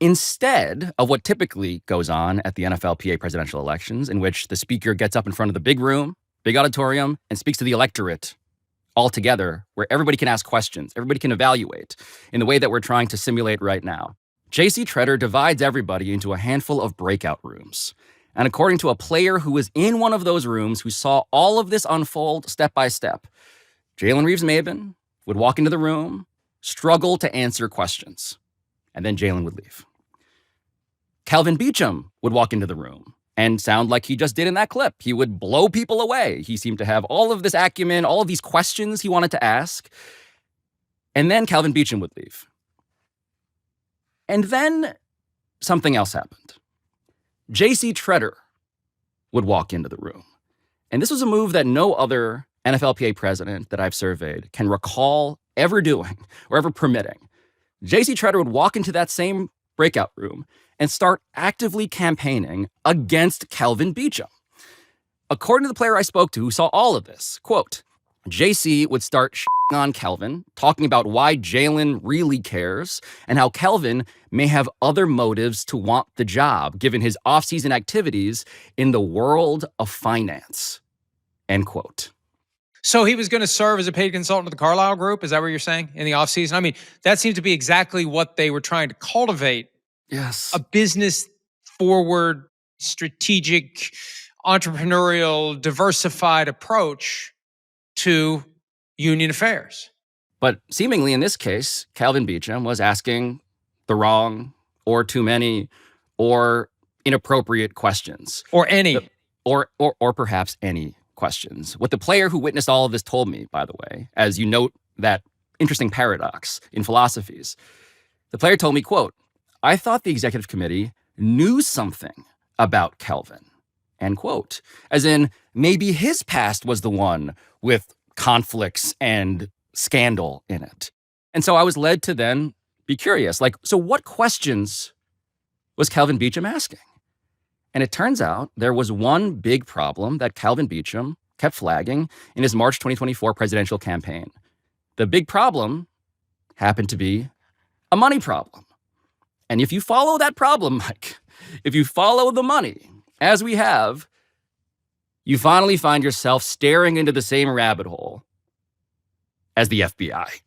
Instead of what typically goes on at the NFLPA presidential elections, in which the speaker gets up in front of the big room, big auditorium, and speaks to the electorate all together, where everybody can ask questions, everybody can evaluate in the way that we're trying to simulate right now, J.C. Tretter divides everybody into a handful of breakout rooms. And according to a player who was in one of those rooms who saw all of this unfold step by step, Jalen Reeves-Maybin would walk into the room, struggle to answer questions, and then Jalen would leave. Calvin Beachum would walk into the room and sound like he just did in that clip. He would blow people away. He seemed to have all of this acumen, all of these questions he wanted to ask. And then Calvin Beachum would leave. And then something else happened. J.C. Tretter would walk into the room. And this was a move that no other NFLPA president that I've surveyed can recall ever doing or ever permitting. J.C. Tretter would walk into that same breakout room and start actively campaigning against Calvin Beachum. According to the player I spoke to who saw all of this, quote, JC would start shitting on Calvin, talking about why Jalen really cares and how Calvin may have other motives to want the job, given his offseason activities in the world of finance, end quote. So he was going to serve as a paid consultant to the Carlyle Group? Is that what you're saying, in the offseason? I mean, that seems to be exactly what they were trying to cultivate. Yes. A business-forward, strategic, entrepreneurial, diversified approach to union affairs. But seemingly in this case, Calvin Beachum was asking the wrong or too many or inappropriate questions. Or any. Or perhaps any questions. What the player who witnessed all of this told me, by the way, as you note that interesting paradox in philosophies, the player told me, quote, I thought the executive committee knew something about Calvin, end quote. As in, maybe his past was the one with conflicts and scandal in it. And so I was led to then be curious, like, so what questions was Calvin Beachum asking? And it turns out there was one big problem that Calvin Beachum kept flagging in his March 2024 presidential campaign. The big problem happened to be a money problem. And if you follow that problem, Mike, if you follow the money, as we have, you finally find yourself staring into the same rabbit hole as the FBI.